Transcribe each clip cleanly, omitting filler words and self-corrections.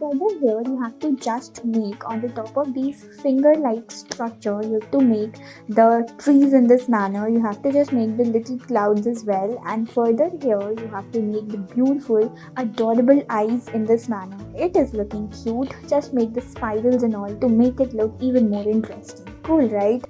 Further here you have to just make on the top of these finger like structure, you have to make the trees in this manner. You have to just make the little clouds as well, and further here you have to make the beautiful adorable eyes in this manner. It is looking cute. Just make the spirals and all to make it look even more interesting. Cool, right?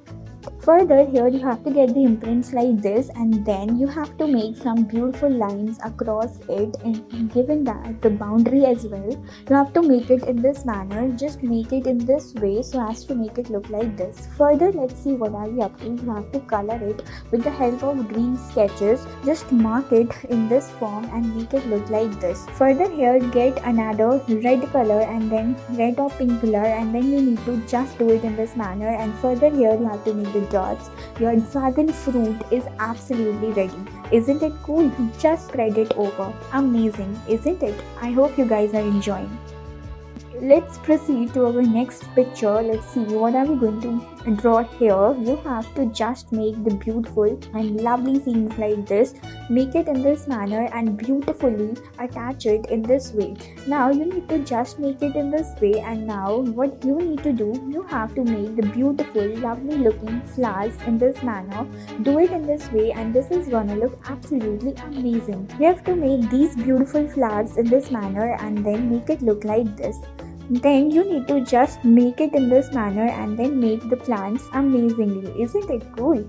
Further here you have to get the imprints like this, and then you have to make some beautiful lines across it, and given that the boundary as well, you have to make it in this manner. Just make it in this way so as to make it look like this. Further, let's see what are we up to. You have to color it with the help of green sketches. Just mark it in this form and make it look like this. Further here get another red color and then red or pink color, and then you need to just do it in this manner. And further here you have to make the dots. Your dragon fruit is absolutely ready. Isn't it cool? Just spread it over. Amazing, isn't it? I hope you guys are enjoying. Let's proceed to our next picture. Let's see what are we going to draw here. You have to just make the beautiful and lovely scenes like this. Make it in this manner and beautifully attach it in this way. Now you need to just make it in this way, and now what you need to do, you have to make the beautiful lovely looking flowers in this manner. Do it in this way and this is gonna look absolutely amazing. You have to make these beautiful flowers in this manner and then make it look like this. Then you need to just make it in this manner and then make the plants amazingly. Isn't it cool?